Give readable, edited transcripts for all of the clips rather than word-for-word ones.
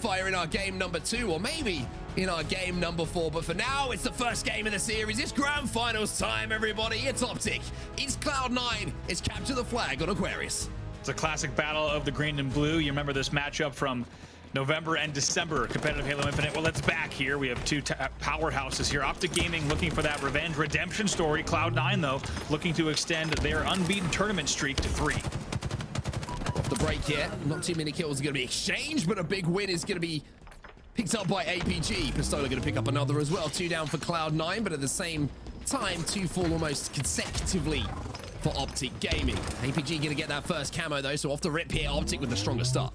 qualifier in our game number 2, or maybe in our game number 4. But for now, it's the first game of the series. It's grand finals time, everybody. It's OpTiC. It's Cloud9. It's capture the flag on Aquarius. It's a classic battle of the green and blue. You remember this matchup from November and December, competitive Halo Infinite. Well, it's back here. We have two powerhouses here. OpTiC Gaming looking for that revenge redemption story. Cloud9, though, looking to extend their unbeaten tournament streak to 3. Off the break here. Not too many kills are going to be exchanged, but a big win is going to be picked up by APG. Pistola going to pick up another as well. 2 down for Cloud9, but at the same time, 2 fall almost consecutively for OpTiC Gaming. APG going to get that first camo, though, so off the rip here, OpTiC with the stronger start.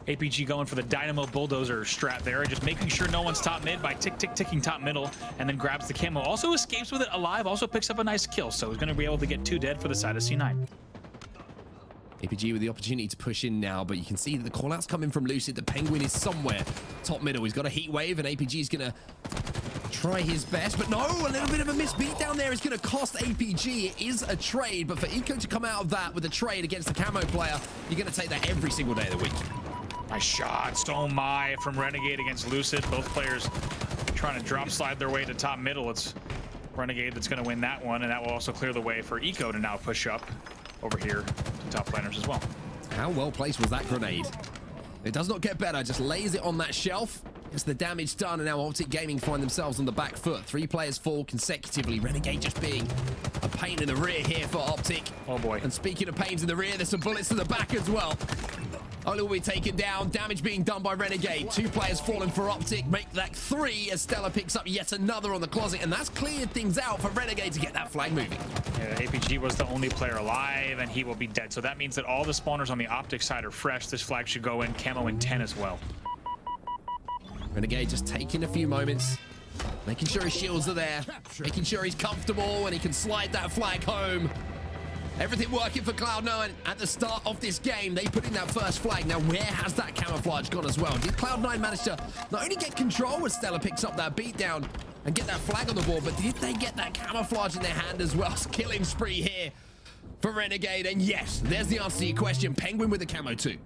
APG going for the Dynamo Bulldozer strat there, just making sure no one's top mid by ticking top middle, and then grabs the camo. Also escapes with it alive, also picks up a nice kill, so he's going to be able to get 2 dead for the side of C9. APG with the opportunity to push in now, but you can see that the callouts coming from Lucid. The Penguin is somewhere top middle. He's got a heat wave, and APG is going to try his best, but no, a little bit of a missed beat down there is going to cost APG. It is a trade, but for Eco to come out of that with a trade against the camo player, you're going to take that every single day of the week. Nice shot, so my from Renegade against Lucid. Both players trying to drop slide their way to top middle. It's Renegade that's going to win that one, and that will also clear the way for Eco to now push up over here to top laners as well. How well placed was that grenade? It does not get better, just lays it on that shelf. Gets the damage done, and now OpTiC Gaming find themselves on the back foot. 3 players fall consecutively. Renegade just being a pain in the rear here for OpTiC. Oh boy. And speaking of pains in the rear, there's some bullets to the back as well. Only will be taken down. Damage being done by Renegade. 2 players falling for OpTiC. Make that 3 as StelluR picks up yet another on the closet. And that's cleared things out for Renegade to get that flag moving. Yeah, APG was the only player alive, and he will be dead. So that means that all the spawners on the OpTiC side are fresh. This flag should go in. Camo in 10 as well. Renegade just taking a few moments. Making sure his shields are there. Making sure he's comfortable and he can slide that flag home. Everything working for Cloud9 at the start of this game. They put in that first flag. Now, where has that camouflage gone as well? Did Cloud9 manage to not only get control as StelluR picks up that beatdown and get that flag on the board, but did they get that camouflage in their hand as well? Killing spree here for Renegade. And yes, there's the answer to your question. Penguin with the camo too.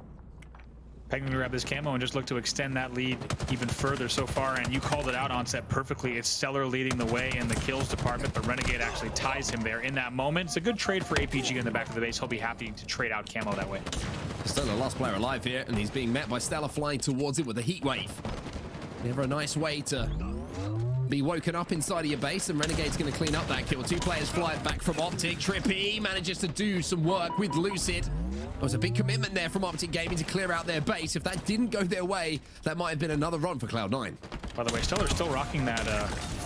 Penguin grab this camo and just look to extend that lead even further so far, and you called it out on set perfectly. It's StelluR leading the way in the kills department, but Renegade actually ties him there in that moment. It's a good trade for APG in the back of the base. He'll be happy to trade out camo that way. Still the last player alive here, and he's being met by StelluR flying towards it with a heat wave. Never a nice way to be woken up inside of your base, and Renegade's going to clean up that kill. 2 players flying back from OpTiC. TriPPPeY manages to do some work with Lucid. There was a big commitment there from OpTiC Gaming to clear out their base. If that didn't go their way, that might have been another run for Cloud9. By the way, StelluR's still rocking that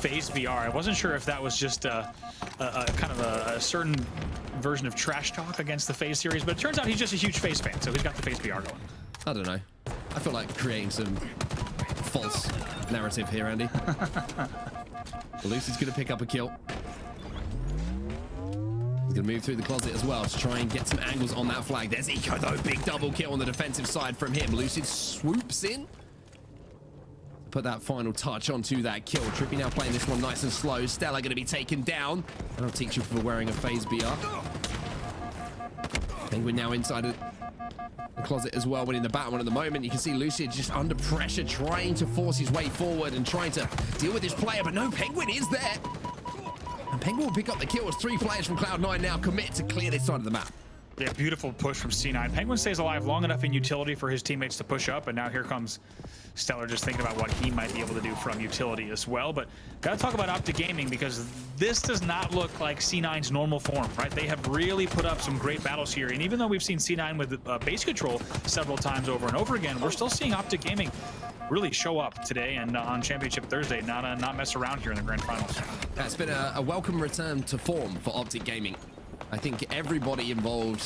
phase VR. I wasn't sure if that was just a kind of a certain version of trash talk against the phase series, but it turns out he's just a huge phase fan, so he's got the phase VR going. I don't know. I feel like creating some false narrative here, Andy. Lucid's going to pick up a kill. He's going to move through the closet as well to try and get some angles on that flag. There's Eco, though. Big double kill on the defensive side from him. Lucid swoops in. Put that final touch onto that kill. TriPPPeY now playing this one nice and slow. StelluR going to be taken down. I don't teach you for wearing a phase BR. Penguin now inside of the closet as well, winning the battle one at the moment. You can see Lucid just under pressure, trying to force his way forward and trying to deal with this player, but no, Penguin is there. And Penguin will pick up the kill as 3 players from Cloud9 now commit to clear this side of the map. Yeah, beautiful push from C9. Penguin stays alive long enough in utility for his teammates to push up, and now here comes StelluR just thinking about what he might be able to do from utility as well. But gotta talk about OpTiC Gaming, because this does not look like C9's normal form, right? They have really put up some great battles here, and even though we've seen C9 with base control several times over and over again, we're still seeing OpTiC Gaming really show up today and on Championship Thursday, not mess around here in the grand finals. That's been a welcome return to form for OpTiC Gaming. I think everybody involved,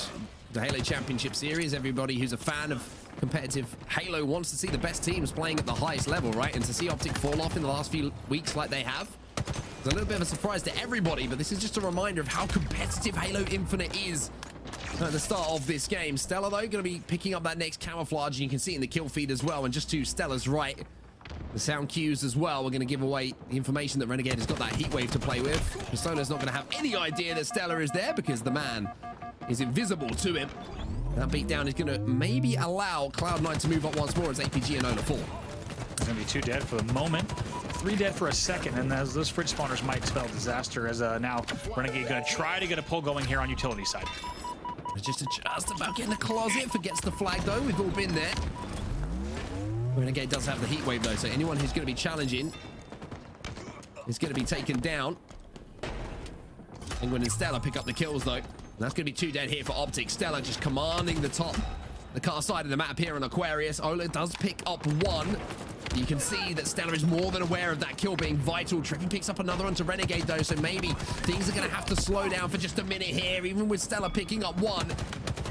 the Halo Championship Series, everybody who's a fan of competitive Halo wants to see the best teams playing at the highest level, right? And to see OpTiC fall off in the last few weeks like they have, it's a little bit of a surprise to everybody, but this is just a reminder of how competitive Halo Infinite is at the start of this game. StelluR, though, going to be picking up that next camouflage, and you can see it in the kill feed as well. And just to StelluR's right, the sound cues as well, we're going to give away the information that Renegade has got that heat wave to play with. Pistona's not going to have any idea that StelluR is there because the man is invisible to him. That beatdown is going to maybe allow Cloud9 to move up once more as APG and Ola fall. There's going to be 2 dead for the moment. 3 dead for a second, and as those fridge spawners might spell disaster, as now Renegade going to try to get a pull going here on utility side. Just about getting the closet, forgets the flag though. We've all been there. Renegade does have the heat wave though, so anyone who's going to be challenging is going to be taken down. Penguin and StelluR pick up the kills though. And that's going to be 2 dead here for OpTiC. StelluR just commanding the car side of the map here on Aquarius. Ola does pick up 1. You can see that StelluR is more than aware of that kill being vital. TriPPPeY picks up another onto Renegade though, so maybe things are going to have to slow down for just a minute here, even with StelluR picking up 1.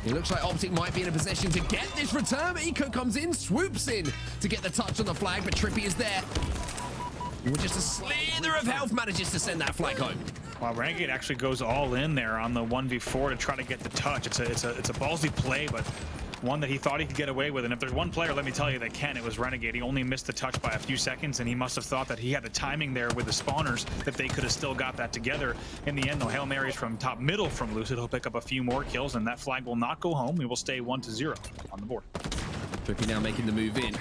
It looks like OpTiC might be in a position to get this return. Eco comes in, swoops in to get the touch on the flag, but TriPPPeY is there. With just a slither of health, manages to send that flag home. Wow, Renegade actually goes all in there on the 1v4 to try to get the touch. It's a ballsy play, but one that he thought he could get away with. And if there's one player, let me tell you, that can, it was Renegade. He only missed the touch by a few seconds, and he must have thought that he had the timing there with the spawners, that they could have still got that together. In the end, though, Hail Marys from top middle from Lucid. He'll pick up a few more kills, and that flag will not go home. He will stay 1-0 on the board. TriPPPeY now making the move in.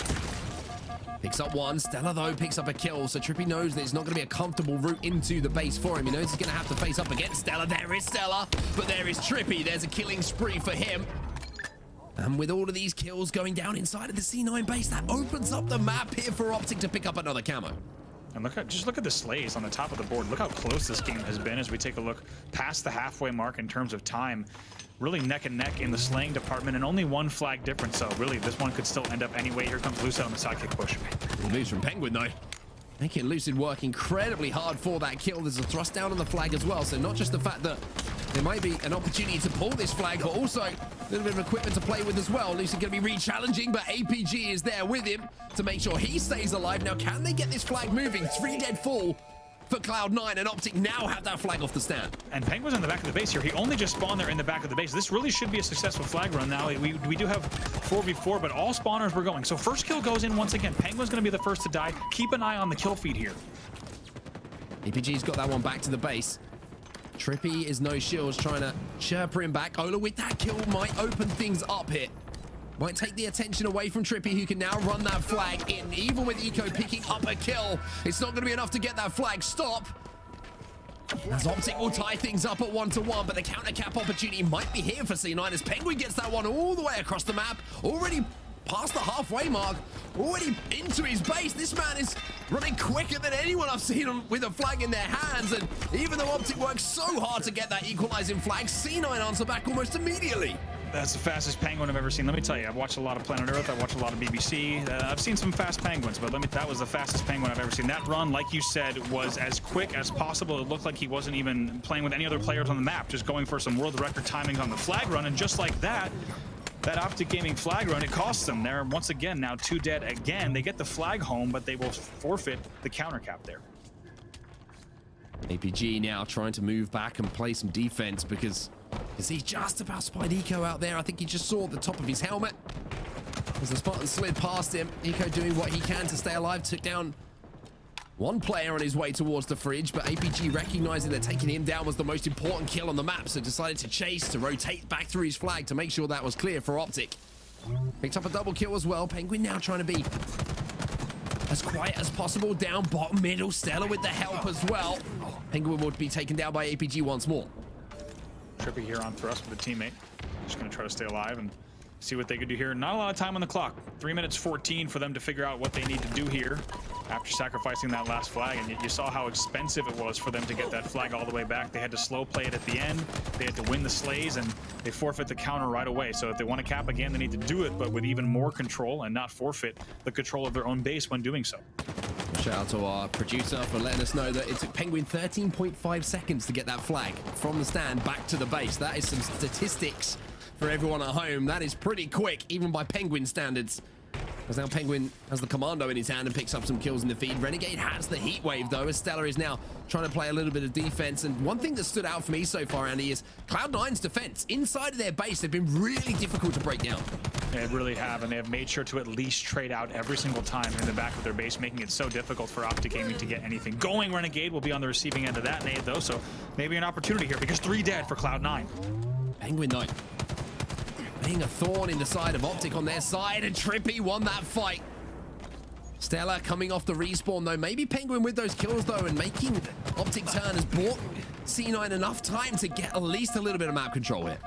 Picks up 1. StelluR, though, picks up a kill, so TriPPPeY knows that it's not going to be a comfortable route into the base for him. He knows he's going to have to face up against StelluR. There is StelluR, but there is TriPPPeY. There's a killing spree for him. And with all of these kills going down inside of the C9 base, that opens up the map here for OpTiC to pick up another camo. And just look at the slays on the top of the board. Look how close this game has been as we take a look past the halfway mark in terms of time. Really neck and neck in the slaying department, and only 1 flag difference. So really, this one could still end up anyway. Here comes Lucid on the sidekick push. Good moves from Penguin though, making Lucid work incredibly hard for that kill. There's a thrust down on the flag as well, so not just the fact that there might be an opportunity to pull this flag, but also a little bit of equipment to play with as well. Lucid going to be re-challenging, but APG is there with him to make sure he stays alive. Now, can they get this flag moving? 3 dead full for Cloud9, and OpTiC now have that flag off the stand. And Penguin's on the back of the base here. He only just spawned there in the back of the base. This really should be a successful flag run now. We do have 4v4, but all spawners were going. So first kill goes in once again. Penguin's going to be the first to die. Keep an eye on the kill feed here. APG's got that one back to the base. TriPPPeY is no shields, trying to chirper him back. Ola with that kill might open things up here. Might take the attention away from TriPPPeY, who can now run that flag in. Even with Eco picking up a kill, it's not going to be enough to get that flag stop. As OpTiC will tie things up at 1-1, but the counter cap opportunity might be here for C9 as Penguin gets that one all the way across the map. Already past the halfway mark, already into his base. This man is running quicker than anyone I've seen him with a flag in their hands. And even though OpTiC works so hard to get that equalizing flag, C9 answer back almost immediately. That's the fastest penguin I've ever seen. Let me tell you, I've watched a lot of Planet Earth. I've watched a lot of BBC. I've seen some fast penguins, but that was the fastest penguin I've ever seen. That run, like you said, was as quick as possible. It looked like he wasn't even playing with any other players on the map, just going for some world record timings on the flag run. And just like that OpTiC Gaming flag run, it costs them. They're once again now 2 dead again. They get the flag home, but they will forfeit the counter cap there. APG now trying to move back and play some defense because he just about spied Eco out there. I think he just saw the top of his helmet as the Spartan slid past him. Eco doing what he can to stay alive, took down one player on his way towards the fridge, but APG recognizing that taking him down was the most important kill on the map, so decided to chase, to rotate back through his flag to make sure that was clear for OpTiC. Picked up a double kill as well. Penguin now trying to be as quiet as possible. Down bottom middle, StelluR with the help as well. Penguin would be taken down by APG once more. TriPPPeY here on thrust with a teammate. Just going to try to stay alive and see what they can do here. Not a lot of time on the clock. 3 minutes 14 for them to figure out what they need to do here after sacrificing that last flag. And you saw how expensive it was for them to get that flag all the way back. They had to slow play it at the end. They had to win the slays, and they forfeit the counter right away. So if they want to cap again, they need to do it, but with even more control and not forfeit the control of their own base when doing so. Shout out to our producer for letting us know that it took Penguin 13.5 seconds to get that flag from the stand back to the base. That is some statistics for everyone at home. That is pretty quick, even by Penguin standards. As now Penguin has the commando in his hand and picks up some kills in the feed. Renegade has the heat wave though, as StelluR is now trying to play a little bit of defense. And one thing that stood out for me so far, Andy, is Cloud9's defense. Inside of their base, they've been really difficult to break down. They really have, and they have made sure to at least trade out every single time in the back of their base, making it so difficult for OpTiC Gaming to get anything going. Renegade will be on the receiving end of that nade though, so maybe an opportunity here because 3 dead for Cloud9. Penguin though, being a thorn in the side of OpTiC on their side, and TriPPPeY won that fight. StelluR coming off the respawn though. Maybe Penguin with those kills though, and making OpTiC turn has bought C9 enough time to get at least a little bit of map control here.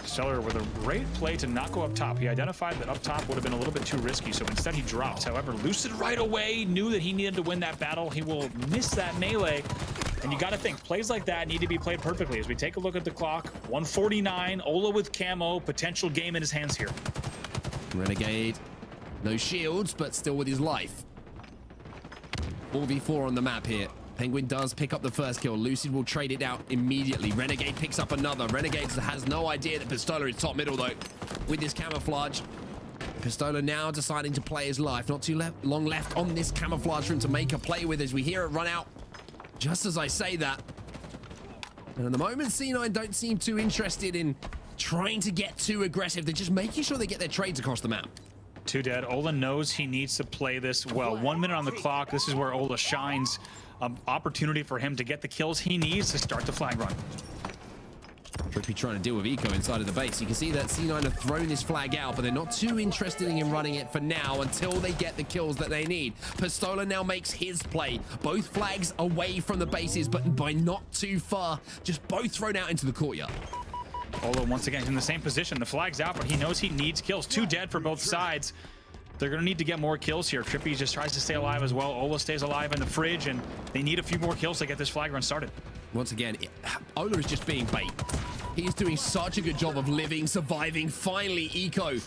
StelluR with a great play to not go up top. He identified that up top would have been a little bit too risky, so instead he dropped. However, Lucid right away knew that he needed to win that battle. He will miss that melee. And you got to think, plays like that need to be played perfectly. As we take a look at the clock, 149, Ola with camo, potential game in his hands here. Renegade, no shields, but still with his life. 4v4 on the map here. Penguin does pick up the first kill. Lucid will trade it out immediately. Renegade picks up another. Renegade has no idea that StelluR is top middle though. With this camouflage, StelluR now deciding to play his life. Not too long left on this camouflage for him to make a play with as we hear it run out. Just as I say that. And at the moment, C9 don't seem too interested in trying to get too aggressive. They're just making sure they get their trades across the map. 2 dead. Ola knows he needs to play this well. 1 minute on the clock. This is where Ola shines. Opportunity for him to get the kills he needs to start the flag run. TriPPPeY trying to deal with eco inside of the base. You can see that C9 have thrown this flag out, but they're not too interested in running it for now until they get the kills that they need. StelluR now makes his play. Both flags away from the bases, but by not too far. Just both thrown out into the courtyard. Ola once again in the same position. The flag's out, but he knows he needs kills. 2 dead for both sides. They're going to need to get more kills here. TriPPPeY just tries to stay alive as well. Ola stays alive in the fridge, and they need a few more kills to get this flag run started. Once again, Ola is just being bait. He's doing such a good job of living, surviving. Finally, eco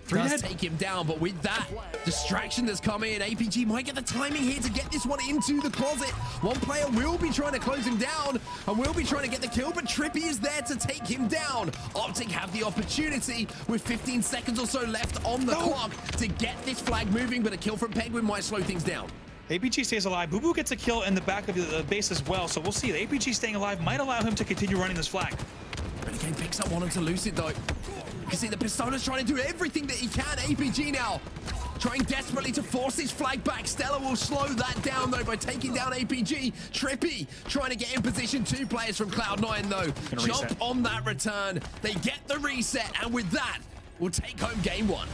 does take him down, but with that distraction that's coming in, APG might get the timing here to get this one into the closet. One player will be trying to close him down and will be trying to get the kill, but TriPPPeY is there to take him down. OpTiC have the opportunity with 15 seconds or so left on the clock to get this flag moving, but a kill from Penguin might slow things down. APG stays alive. Boo Boo gets a kill in the back of the base as well, so we'll see. The APG staying alive might allow him to continue running this flag. Renegade picks up one onto Lucid though. You can see the StelluR's trying to do everything that he can. APG now trying desperately to force his flag back. StelluR will slow that down though by taking down APG. TriPPPeY trying to get in position. 2 players from Cloud9 though. Jump on that return. They get the reset, and with that, we'll take home game 1.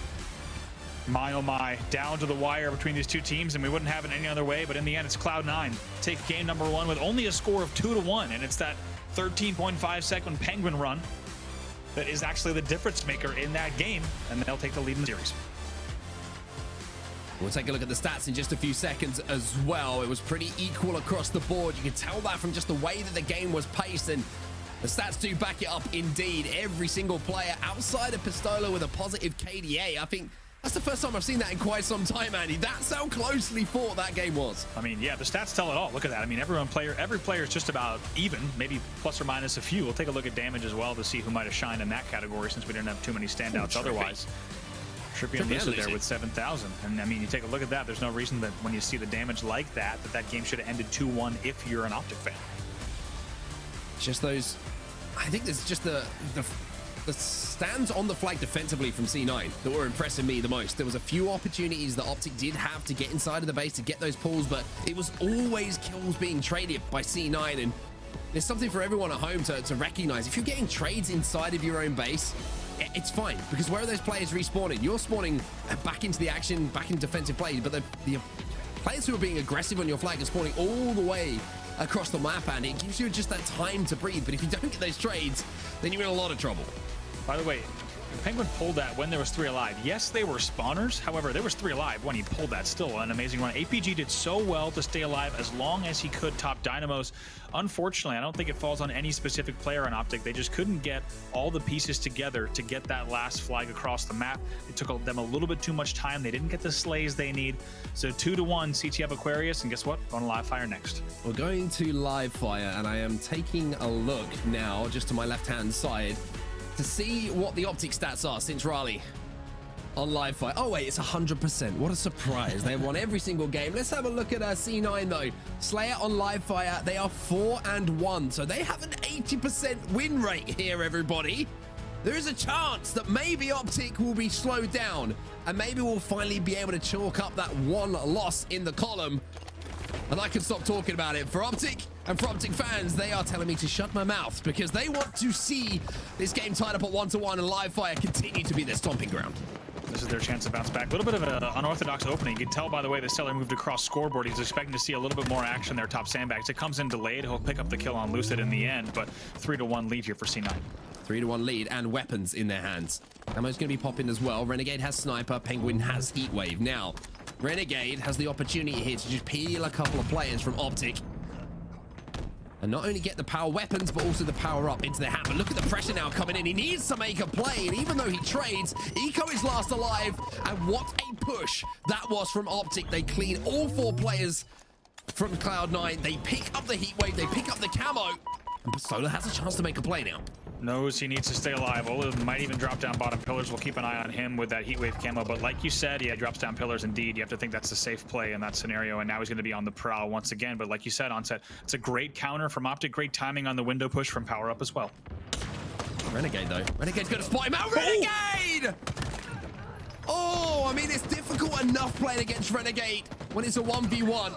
My oh my, down to the wire between these 2 teams, and we wouldn't have it any other way, but in the end it's Cloud9 take game number 1 with only a score of 2-1, and it's that 13.5 second Penguin run that is actually the difference maker in that game, and they'll take the lead in the series. We'll take a look at the stats in just a few seconds as well. It was pretty equal across the board. You can tell that from just the way that the game was paced, and the stats do back it up indeed. Every single player outside of StelluR with a positive KDA. I think that's the first time I've seen that in quite some time, Andy. That's how closely fought that game was. I mean, yeah, the stats tell it all. Look at that. I mean, every player is just about even, maybe plus or minus a few. We'll take a look at damage as well to see who might have shined in that category, since we didn't have too many standouts otherwise. TriPPPeY and Lucid there with 7,000. And I mean, you take a look at that, there's no reason that when you see the damage like that, that game should have ended 2-1 if you're an OpTiC fan. Just those, I think there's just the stands on the flag defensively from C9 that were impressing me the most. There was a few opportunities that OpTiC did have to get inside of the base to get those pulls, but it was always kills being traded by C9, and there's something for everyone at home to recognize. If you're getting trades inside of your own base, it's fine, because where are those players respawning? You're spawning back into the action, back in defensive play, but the players who are being aggressive on your flag are spawning all the way across the map, and it gives you just that time to breathe. But if you don't get those trades, then you're in a lot of trouble. By the way, Penguin pulled that when there was 3 alive. Yes, they were spawners. However, there was 3 alive when he pulled that. Still an amazing run. APG did so well to stay alive as long as he could top Dynamos. Unfortunately, I don't think it falls on any specific player on OpTiC. They just couldn't get all the pieces together to get that last flag across the map. It took them a little bit too much time. They didn't get the slays they need. So 2-1 CTF Aquarius, and guess what? We're on live fire next. We're going to live fire, and I am taking a look now just to my left-hand side to see what the OpTiC stats are since Raleigh on live fire. Oh wait, it's 100%. What a surprise. They've won every single game. Let's have a look at C9 though. Slayer on live fire, they are 4-1, so they have an 80% win rate here, everybody. There is a chance that maybe OpTiC will be slowed down, and maybe we'll finally be able to chalk up that 1 loss in the column. And I can stop talking about it. For OpTiC and for OpTiC fans, they are telling me to shut my mouth because they want to see this game tied up at 1-1 and Livefire continue to be their stomping ground. This is their chance to bounce back. A little bit of an unorthodox opening. You can tell by the way the StelluR moved across scoreboard. He's expecting to see a little bit more action there top sandbags. It comes in delayed. He'll pick up the kill on Lucid in the end, but 3-1 lead here for C9. 3-1 lead and weapons in their hands. Ammo's going to be popping as well. Renegade has Sniper. Penguin has Heatwave. Now, Renegade has the opportunity here to just peel a couple of players from OpTiC and not only get the power weapons, but also the power up into their hand. But look at the pressure now coming in. He needs to make a play, and even though he trades, Eco is last alive. And what a push that was from OpTiC. They clean all 4 players from Cloud9. They pick up the Heatwave, they pick up the camo, and StelluR has a chance to make a play now. Knows he needs to stay alive. Ola might even drop down bottom pillars. We'll keep an eye on him with that Heatwave camo. But like you said, yeah, drops down pillars indeed. You have to think that's a safe play in that scenario. And now he's going to be on the prowl once again. But like you said, Onset, it's a great counter from OpTiC. Great timing on the window push from Power Up as well. Renegade, though. Renegade's going to spot him out. Renegade! Oh, I mean, it's difficult enough playing against Renegade when it's a 1v1.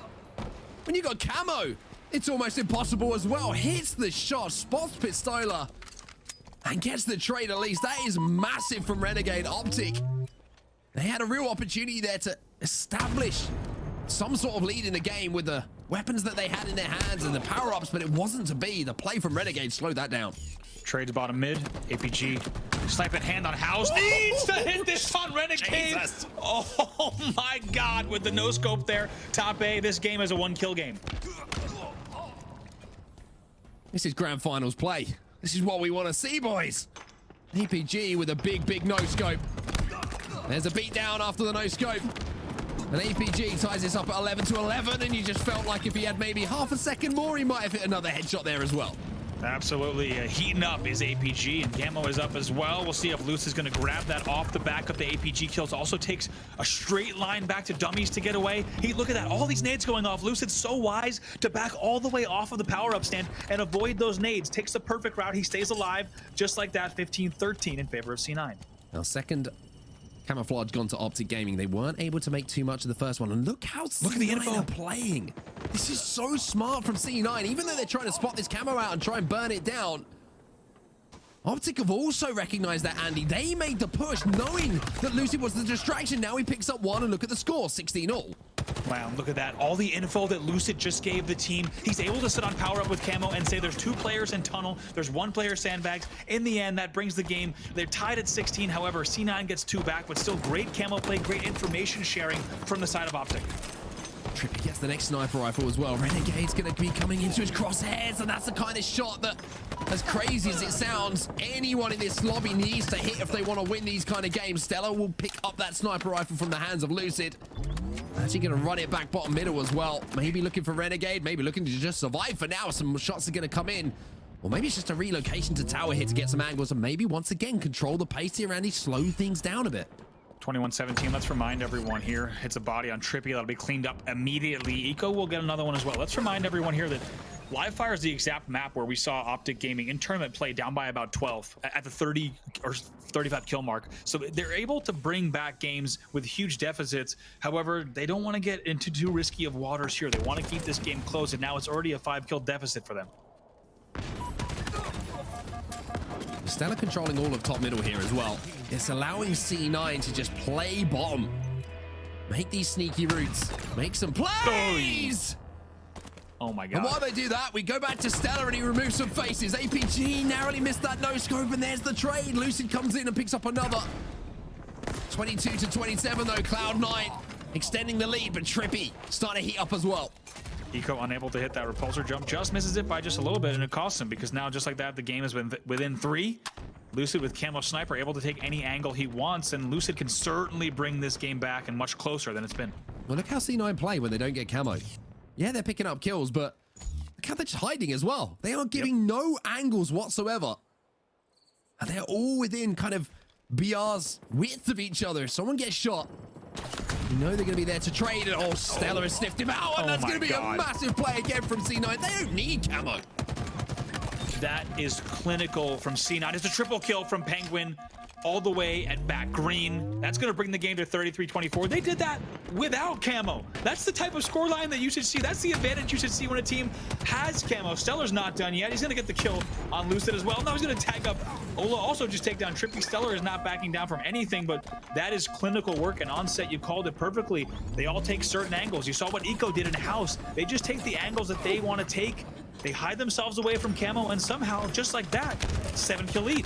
When you got camo, it's almost impossible as well. Hits the shot, spots Pistola, and gets the trade at least. That is massive from Renegade. OpTiC, they had a real opportunity there to establish some sort of lead in the game with the weapons that they had in their hands and the power-ups, but it wasn't to be. The play from Renegade slowed that down. Trades bottom mid, APG, sniping hand on House, needs to hit this on Renegade. Jesus. Oh my God, with the no scope there, top A, this game is a 1-kill game. This is grand finals play. This is what we want to see, boys. APG with a big no scope. There's a beat down after the no scope. And APG ties this up at 11-11, and you just felt like if he had maybe half a second more, he might have hit another headshot there as well. Absolutely heating up is APG, and Gamma is up as well. We'll see if Lucid is going to grab that off the back of the APG kills. Also takes a straight line back to dummies to get away. Hey, look at that. All these nades going off. Lucid's so wise to back all the way off of the power-up stand and avoid those nades. Takes the perfect route. He stays alive just like that. 15-13 in favor of C9. Now, second camouflage gone to OpTiC Gaming. They weren't able to make too much of the first one. And look how C9 at the info are playing. This is so smart from C9. Even though they're trying to spot this camo out and try and burn it down, OpTiC have also recognized that, Andy. They made the push knowing that Lucid was the distraction. Now he picks up one, and look at the score, 16-all. Wow, look at that. All the info that Lucid just gave the team. He's able to sit on power up with camo and say there's 2 players in tunnel, there's 1 player sandbags. In the end, that brings the game. They're tied at 16. However, C9 gets 2 back, but still great camo play, great information sharing from the side of OpTiC. TriPPPeY gets the next sniper rifle as well. Renegade's going to be coming into his crosshairs, and that's the kind of shot that, as crazy as it sounds, anyone in this lobby needs to hit if they want to win these kind of games. StelluR will pick up that sniper rifle from the hands of Lucid. Actually going to run it back bottom middle as well. Maybe looking for Renegade, maybe looking to just survive for now. Some shots are going to come in. Or maybe it's just a relocation to tower here to get some angles and maybe once again control the pace here, Andy, slow things down a bit. 21-17, let's remind everyone here, hits a body on TriPPPeY, that'll be cleaned up immediately. Eco will get another one as well. Let's remind everyone here that Livefire is the exact map where we saw OpTiC Gaming in tournament play down by about 12 at the 30 or 35 kill mark. So they're able to bring back games with huge deficits. However, they don't want to get into too risky of waters here. They want to keep this game close, and now it's already a 5-kill deficit for them. StelluR controlling all of top middle here as well. It's allowing C9 to just play bottom. Make these sneaky routes. Make some plays! Oh my God. And while they do that, we go back to StelluR and he removes some faces. APG narrowly missed that no scope, and there's the trade. Lucid comes in and picks up another. 22-27 though, Cloud9 extending the lead, but TriPPPeY starting to heat up as well. Eco unable to hit that repulsor jump, just misses it by just a little bit, and it costs him because now just like that, the game is within 3. Lucid with camo sniper able to take any angle he wants, and Lucid can certainly bring this game back and much closer than it's been. Well, look how C9 play when they don't get camo. Yeah, they're picking up kills, but look how they're just hiding as well. They are giving no angles whatsoever. And they're all within kind of BR's width of each other. If someone gets shot, you know they're going to be there to trade it. Oh, StelluR has sniffed him out, and that's going to be a massive play again from C9. They don't need camo. That is clinical from C9. It's a triple kill from Penguin. all the way at back green. That's going to bring the game to 33-24. They did that without camo. That's the type of scoreline that you should see. That's the advantage you should see when a team has camo. StelluR's not done yet. He's going to get the kill on Lucid as well. Now he's going to tag up Ola, also just take down TriPPPeY. StelluR is not backing down from anything, but that is clinical work. And onset, you called it perfectly. They all take certain angles. You saw what Eco did in house. They just take the angles that they want to take. They hide themselves away from camo, and somehow, just like that, 7-kill lead.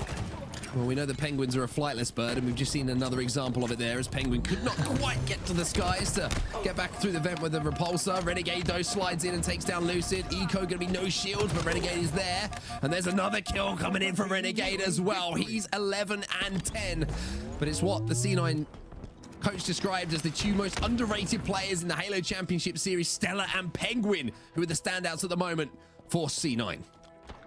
Well, we know the Penguins are a flightless bird, and we've just seen another example of it there, as Penguin could not quite get to the skies to get back through the vent with the repulsor. Renegade, though, slides in and takes down Lucid. Eco going to be no shield, but Renegade is there. And there's another kill coming in from Renegade as well. He's 11 and 10. But it's what the C9 coach described as the two most underrated players in the Halo Championship Series, StelluR and Penguin, who are the standouts at the moment for C9.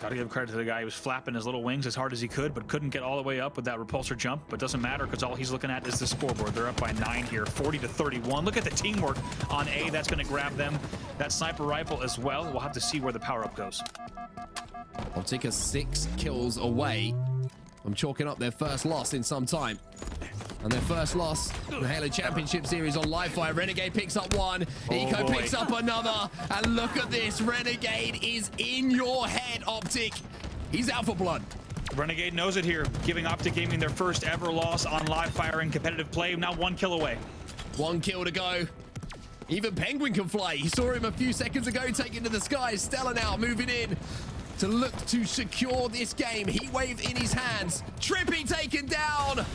Gotta give credit to the guy who was flapping his little wings as hard as he could, but couldn't get all the way up with that repulsor jump. But doesn't matter, because all he's looking at is the scoreboard. They're up by 9 here, 40-31. Look at the teamwork on A. That's going to grab them that sniper rifle as well. We'll have to see where the power-up goes. OpTiC is 6 kills away from chalking up their first loss in some time. And their first loss in the Halo Championship Series on live fire. Renegade picks up one, Eco picks up another, and look at this. Renegade is in your head, OpTiC. He's out for blood. Renegade knows it here, giving OpTiC Gaming their first ever loss on live fire in competitive play. Now 1 kill away. 1 kill to go. Even Penguin can fly. You saw him a few seconds ago taking to the skies. StelluR now moving in to look to secure this game. Heatwave in his hands. TriPPPeY taken down.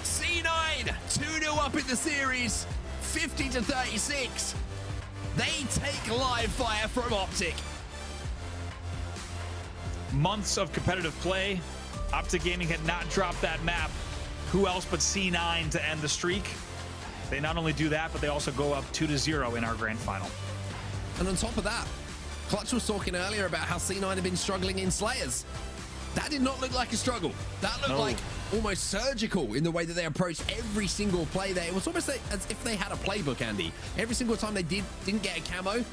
C9 2-0 up in the series, 50-36. They take live fire from OpTiC. Months of competitive play. OpTiC Gaming had not dropped that map. Who else but C9 to end the streak? They not only do that, but they also go up 2-0 in our grand final. And on top of that, Clutch was talking earlier about how C9 have been struggling in Slayers. That did not look like a struggle. That looked like almost surgical in the way that they approached every single play there. It was almost like as if they had a playbook, Andy. Every single time they didn't get a camo,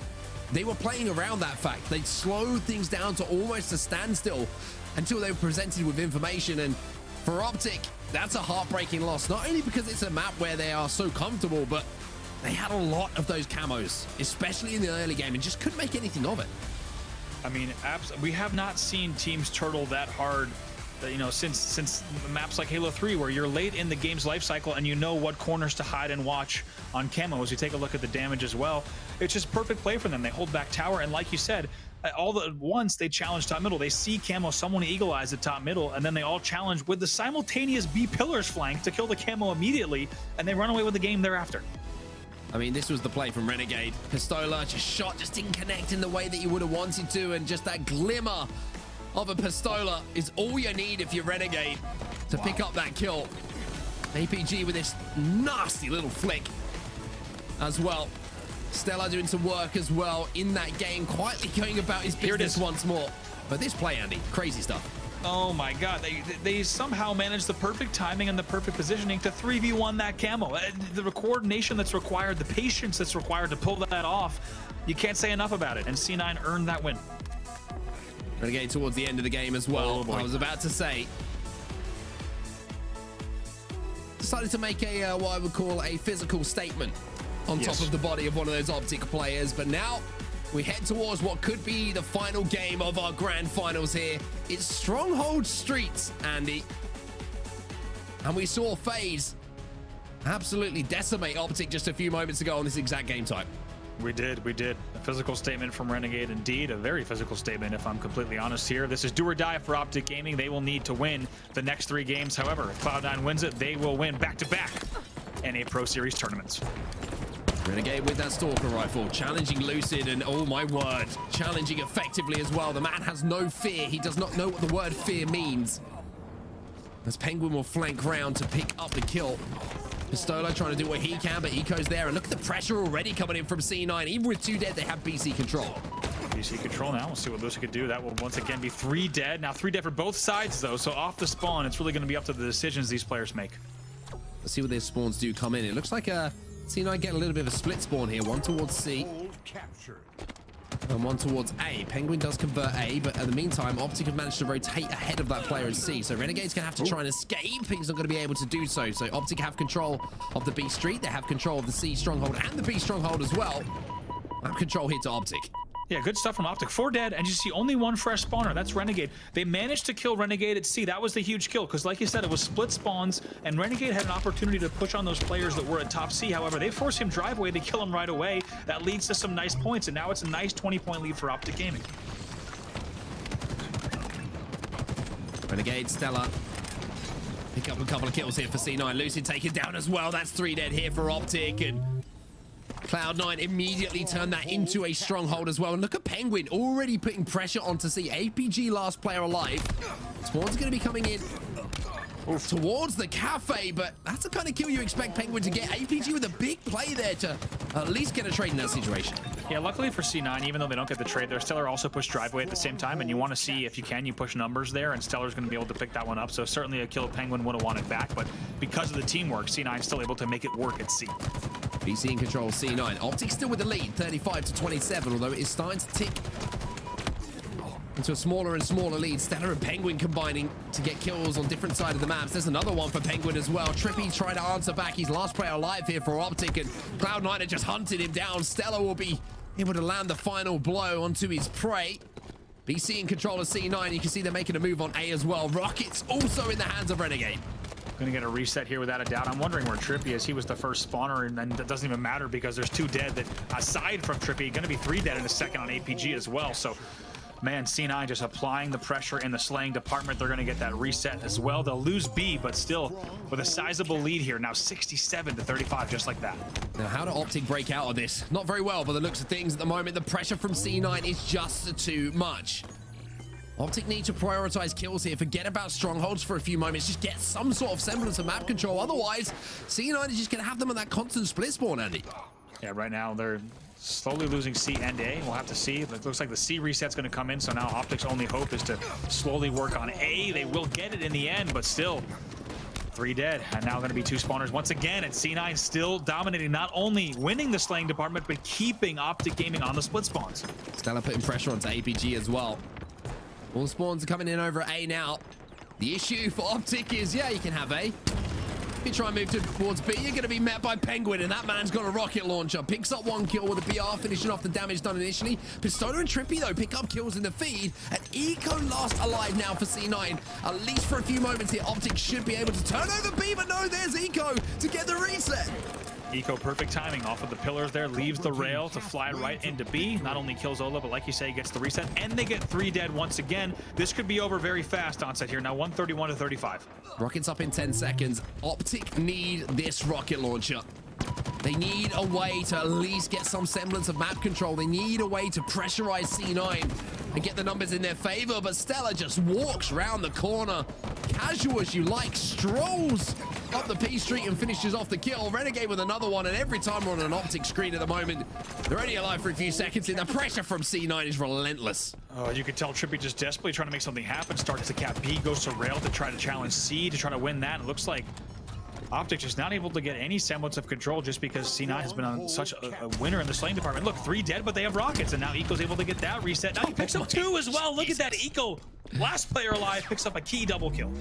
they were playing around that fact. They'd slowed things down to almost a standstill until they were presented with information. And for OpTiC, that's a heartbreaking loss, not only because it's a map where they are so comfortable, but they had a lot of those camos, especially in the early game, and just couldn't make anything of it. I mean, we have not seen teams turtle that hard, you know, since maps like Halo 3, where you're late in the game's life cycle and you know what corners to hide and watch on camo. As you take a look at the damage as well, it's just perfect play for them. They hold back tower, and like you said, all at once they challenge top middle. They see camo, someone eagle eyes at top middle, and then they all challenge with the simultaneous B pillars flank to kill the camo immediately, and they run away with the game thereafter. I mean, this was the play from Renegade. StelluR just didn't connect in the way that you would have wanted to, and just that glimmer of a StelluR is all you need if you're Renegade to pick up that kill. APG with this nasty little flick as well. StelluR doing some work as well in that game, quietly going about his business once more. But this play, Andy, crazy stuff. Oh my God, they somehow managed the perfect timing and the perfect positioning to 3v1 that camo. The coordination that's required, the patience that's required to pull that off, you can't say enough about it. And C9 earned that win. Renegade towards the end of the game as well. I was about to say, decided to make a what I would call a physical statement on top of the body of one of those OpTiC players, but now we head towards what could be the final game of our grand finals here. It's Strongholds Streets, Andy. And we saw FaZe absolutely decimate OpTiC just a few moments ago on this exact game type. We did. A physical statement from Renegade, indeed. A very physical statement, if I'm completely honest here. This is do or die for OpTiC Gaming. They will need to win the next 3 games. However, if Cloud9 wins it, they will win back-to-back NA Pro Series tournaments. Renegade with that Stalker rifle, challenging Lucid, and oh my word, challenging effectively as well. The man has no fear. He does not know what the word fear means. As Penguin will flank round to pick up the kill. StelluR trying to do what he can, but Eco's there. And look at the pressure already coming in from C9. Even with 2 dead, they have BC control. BC control now. We'll see what Lucid could do. That will once again be 3 dead. Now 3 dead for both sides, though. So off the spawn, it's really going to be up to the decisions these players make. Let's see what their spawns do come in. It looks like C9 get a little bit of a split spawn here. One towards C. And one towards A. Penguin does convert A, but in the meantime, OpTiC have managed to rotate ahead of that player in C. So Renegade's going to have to try and escape. He's not going to be able to do so. So OpTiC have control of the B street. They have control of the C stronghold and the B stronghold as well. Map control here to OpTiC. Yeah, good stuff from OpTiC. 4 dead, and you see only one fresh spawner. That's Renegade. They managed to kill Renegade at C. That was the huge kill, because like you said, it was split spawns, and Renegade had an opportunity to push on those players that were at top C. However, they force him drive away. They kill him right away. That leads to some nice points, and now it's a nice 20-point lead for OpTiC Gaming. Renegade, StelluR. Pick up a couple of kills here for C9. Lucid taken down as well. That's 3 dead here for OpTiC, and Cloud9 immediately turned that into a stronghold as well. And look at Penguin already putting pressure on to see APG last player alive. Spawn's going to be coming in towards the cafe, but that's the kind of kill you expect Penguin to get. APG with a big play there to at least get a trade in that situation. Yeah, luckily for C9, even though they don't get the trade there, StelluR also pushed driveway at the same time, and you want to see if you can, you push numbers there, and StelluR's going to be able to pick that one up. So certainly a kill Penguin would have wanted back, but because of the teamwork, C9 still able to make it work at C. BC in control of C9. OpTiC still with the lead, 35-27, although it is starting to tick into a smaller and smaller lead. StelluR and Penguin combining to get kills on different sides of the maps. There's another one for Penguin as well. TriPPPeY trying to answer back. He's last player alive here for OpTiC, and Cloud9 are just hunting him down. StelluR will be able to land the final blow onto his prey. BC in control of C9. You can see they're making a move on A as well. Rockets also in the hands of Renegade. Gonna get a reset here without a doubt. I'm wondering where TriPPPeY is. He was the first spawner, and then that doesn't even matter because there's 2 dead that, aside from TriPPPeY, gonna be 3 dead in a second on APG as well. So, man, C9 just applying the pressure in the slaying department. They're gonna get that reset as well. They'll lose B, but still with a sizable lead here. Now 67-35, just like that. Now, how do OpTiC break out of this? Not very well, by the looks of things at the moment. The pressure from C9 is just too much. OpTiC need to prioritize kills here. Forget about strongholds for a few moments. Just get some sort of semblance of map control. Otherwise, C9 is just going to have them on that constant split spawn, Andy. Yeah, right now they're slowly losing C and A. We'll have to see. It looks like the C reset's going to come in, so now OpTic's only hope is to slowly work on A. They will get it in the end, but still 3 dead, and now going to be 2 spawners once again, and C9 still dominating, not only winning the slaying department, but keeping OpTiC Gaming on the split spawns. StelluR putting pressure onto APG as well. All spawns are coming in over A now. The issue for OpTiC is, yeah, you can have A. If you try and move towards B, you're going to be met by Penguin, and that man's got a rocket launcher. Picks up 1 kill with a BR, finishing off the damage done initially. Pistola and TriPPPeY, though, pick up kills in the feed. And Eco last alive now for C9. At least for a few moments here, OpTiC should be able to turn over B, but no, there's Eco to get the reset. Eco, perfect timing off of the pillars there, leaves the rail to fly right into B. Not only kills Ola, but like you say, gets the reset, and they get 3 dead once again. This could be over very fast on set here. Now 131-35. Rockets up in 10 seconds. OpTiC need this rocket launcher. They need a way to at least get some semblance of map control. They need a way to pressurize C9 and get the numbers in their favor, but StelluR just walks around the corner. Casual as you like, strolls up the P street and finishes off the kill. Renegade with another one, and every time we're on an OpTiC screen at the moment, they're only alive for a few seconds, and the pressure from C9 is relentless. Oh, you could tell TriPPPeY just desperately trying to make something happen. Starts to cap B, goes to rail to try to challenge C to try to win that. It looks like OpTiC just not able to get any semblance of control just because C9 has been on such a winner in the slaying department. Look, 3 dead, but they have rockets, and now Eco's able to get that reset. Now he picks up 2 as well. Look at that, Eco, last player alive, picks up a key double kill.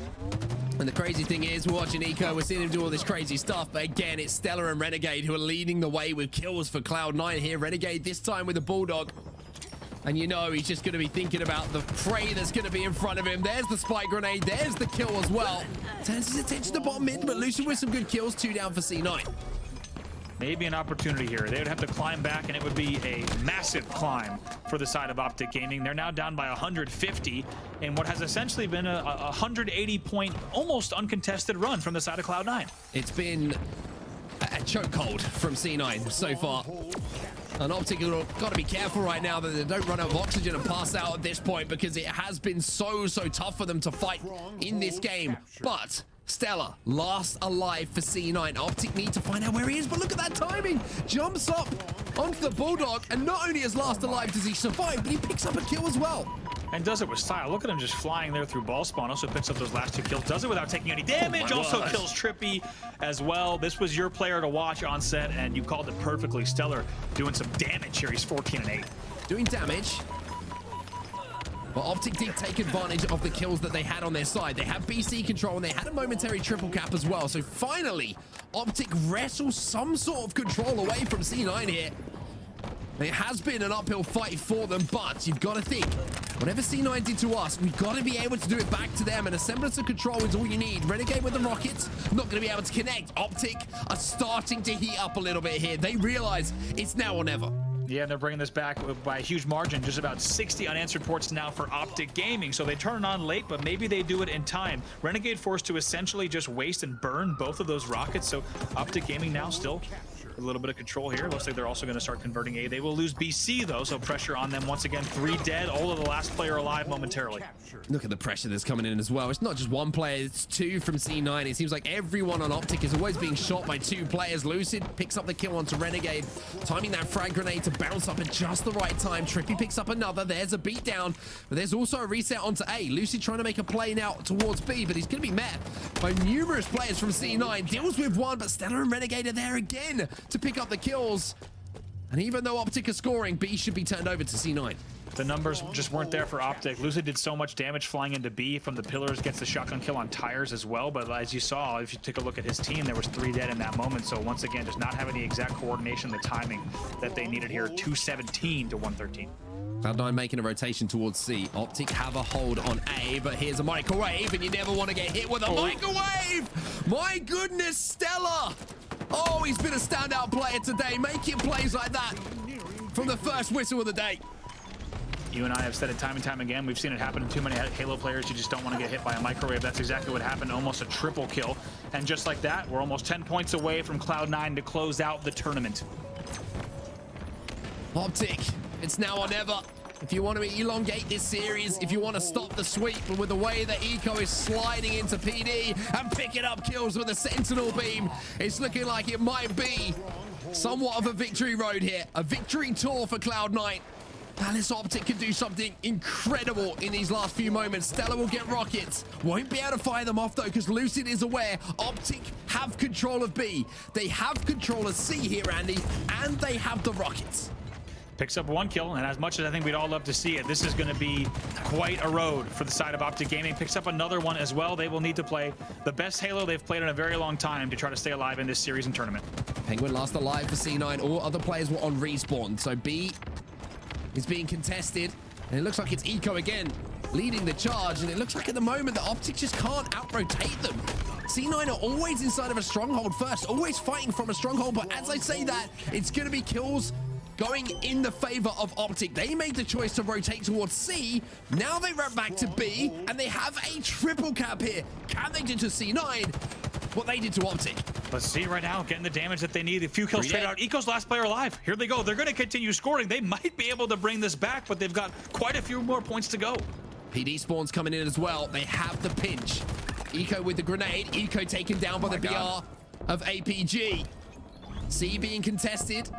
And the crazy thing is, we're watching Eco, we're seeing him do all this crazy stuff, but again, it's StelluR and Renegade who are leading the way with kills for Cloud9 here. Renegade this time with a Bulldog. And you know he's just going to be thinking about the prey that's going to be in front of him. There's the spike grenade. There's the kill as well. Turns his attention to bottom mid, but Lucid with some good kills. 2 down for C9. Maybe an opportunity here. They would have to climb back, and it would be a massive climb for the side of OpTiC Gaming. They're now down by 150 in what has essentially been a 180-point, almost uncontested run from the side of Cloud9. It's been a chokehold from C9 so far. And OpTiC have got to be careful right now that they don't run out of oxygen and pass out at this point, because it has been so tough for them to fight in this game. But StelluR last alive for C9. OpTiC need to find out where he is, but look at that timing. Jumps up onto the Bulldog, and not only is last alive does he survive, but he picks up a kill as well. And does it with style. Look at him just flying there through ball spawn. Also picks up those last 2 kills. Does it without taking any damage. Also kills TriPPPeY as well. This was your player to watch on set, and you called it perfectly. StelluR doing some damage here. He's 14-8. doing damage. But OpTiC did take advantage of the kills that they had on their side. They had BC control and they had a momentary triple cap as well. So finally, OpTiC wrestles some sort of control away from C9 here. It has been an uphill fight for them, but you've got to think, whatever C9 did to us, we've got to be able to do it back to them, and a semblance of control is all you need. Renegade with the rockets, not going to be able to connect. OpTiC are starting to heat up a little bit here. They realize it's now or never. Yeah, and they're bringing this back by a huge margin. Just about 60 unanswered ports now for OpTiC Gaming. So they turn it on late, but maybe they do it in time. Renegade forced to essentially just waste and burn both of those rockets. So OpTiC Gaming now still a little bit of control here. Looks like they're also going to start converting A. They will lose BC though, so pressure on them once again. 3 dead, all of the last player alive momentarily. Look at the pressure that's coming in as well. It's not just one player, it's 2 from C9. It seems like everyone on OpTiC is always being shot by 2 players. Lucid picks up the kill onto Renegade, timing that frag grenade to bounce up at just the right time. TriPPPeY picks up another. There's a beatdown, but there's also a reset onto A. Lucid trying to make a play now towards B, but he's going to be met by numerous players from C9. Deals with one, but StelluR and Renegade are there again to pick up the kills. And even though OpTiC are scoring, B should be turned over to C9. The numbers just weren't there for OpTiC. Lucid did so much damage flying into B from the pillars, gets the shotgun kill on tires as well. But as you saw, if you take a look at his team, there was 3 dead in that moment. So once again, just not having the exact coordination, the timing that they needed here. 217 to 113. Cloud9 making a rotation towards C. OpTiC have a hold on A, but here's a microwave, and you never want to get hit with a microwave! My goodness, StelluR! Oh, he's been a standout player today, making plays like that from the first whistle of the day. You and I have said it time and time again. We've seen it happen to too many Halo players. You just don't want to get hit by a microwave. That's exactly what happened. Almost a triple kill. And just like that, we're almost 10 points away from Cloud9 to close out the tournament. OpTiC, it's now or never. If you want to elongate this series, if you want to stop the sweep, but with the way that Eco is sliding into PD and picking up kills with a Sentinel beam, it's looking like it might be somewhat of a victory road here. A victory tour for Cloud9. Alice OpTiC can do something incredible in these last few moments. StelluR will get rockets. Won't be able to fire them off though, because Lucid is aware OpTic have control of B. They have control of C here, Andy, and they have the rockets. Picks up 1 kill, and as much as I think we'd all love to see it, this is going to be quite a road for the side of OpTic Gaming. Picks up another one as well. They will need to play the best Halo they've played in a very long time to try to stay alive in this series and tournament. Penguin last alive for C9. All other players were on respawn, so B is being contested, and it looks like it's Eco again leading the charge, and it looks like at the moment that OpTic just can't out-rotate them. C9 are always inside of a stronghold first, always fighting from a stronghold, but as I say that, it's going to be kills going in the favor of OpTic. They made the choice to rotate towards C. Now they run back to B, and they have a triple cap here. Can they do to C9 what they did to OpTic? Let's see right now, getting the damage that they need. A few kills straight out. Eco's last player alive. Here they go. They're going to continue scoring. They might be able to bring this back, but they've got quite a few more points to go. PD spawns coming in as well. They have the pinch. Eco with the grenade. Eco taken down by the BR of APG. C being contested.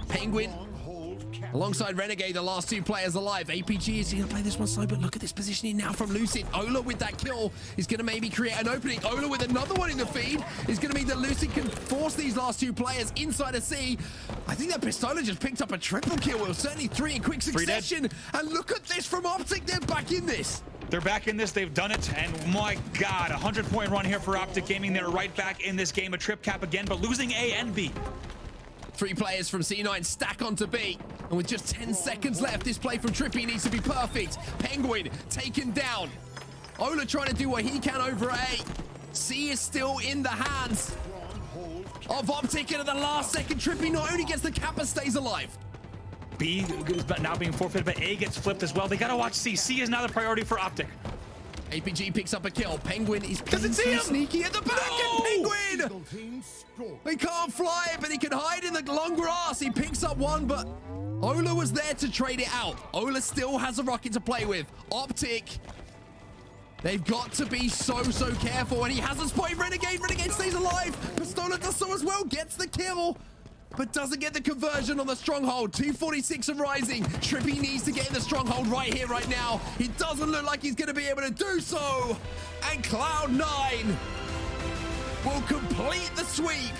Penguin alongside Renegade, the last 2 players alive. APG is going to play this one slow, but look at this positioning now from Lucid. Ola with that kill is going to maybe create an opening. Ola with another one in the feed is going to mean that Lucid can force these last 2 players inside a C. I think that Pistola just picked up a triple kill. Well, certainly 3 in quick succession. And look at this from OpTic. They're back in this. They're back in this. They've done it. And my God, a 100-point run here for OpTic Gaming. They're right back in this game. A trip cap again, but losing A and B. 3 players from C9 stack onto B. And with just 10 seconds left, this play from TriPPPeY needs to be perfect. Penguin taken down. Ola trying to do what he can over A. C is still in the hands of OpTic, and at the last second, TriPPPeY not only gets the cap, but stays alive. B is now being forfeited, but A gets flipped as well. They got to watch C. C is now the priority for OpTic. APG picks up a kill. Penguin is playing too sneaky at the back, and Penguin! He can't fly it, but he can hide in the long grass. He picks up one, but Ola was there to trade it out. Ola still has a rocket to play with. OpTic, they've got to be so careful, and he hasn't spotted Renegade. Renegade stays alive. Pistola does so as well, gets the kill, but doesn't get the conversion on the stronghold. 246 are rising. TriPPPeY needs to get in the stronghold right here, right now. He doesn't look like he's going to be able to do so. And Cloud9 will complete the sweep